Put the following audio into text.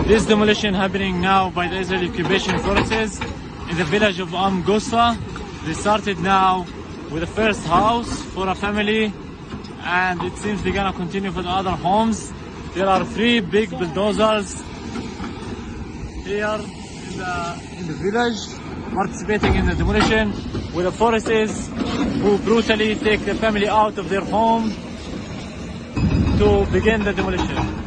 This demolition happening now by the Israeli occupation forces in the village of Umm Qasas. They started now with the first house for a family, and it seems they're gonna continue for the other homes. There are 3 big bulldozers here in the village participating in the demolition, with the forces who brutally take the family out of their home to begin the demolition.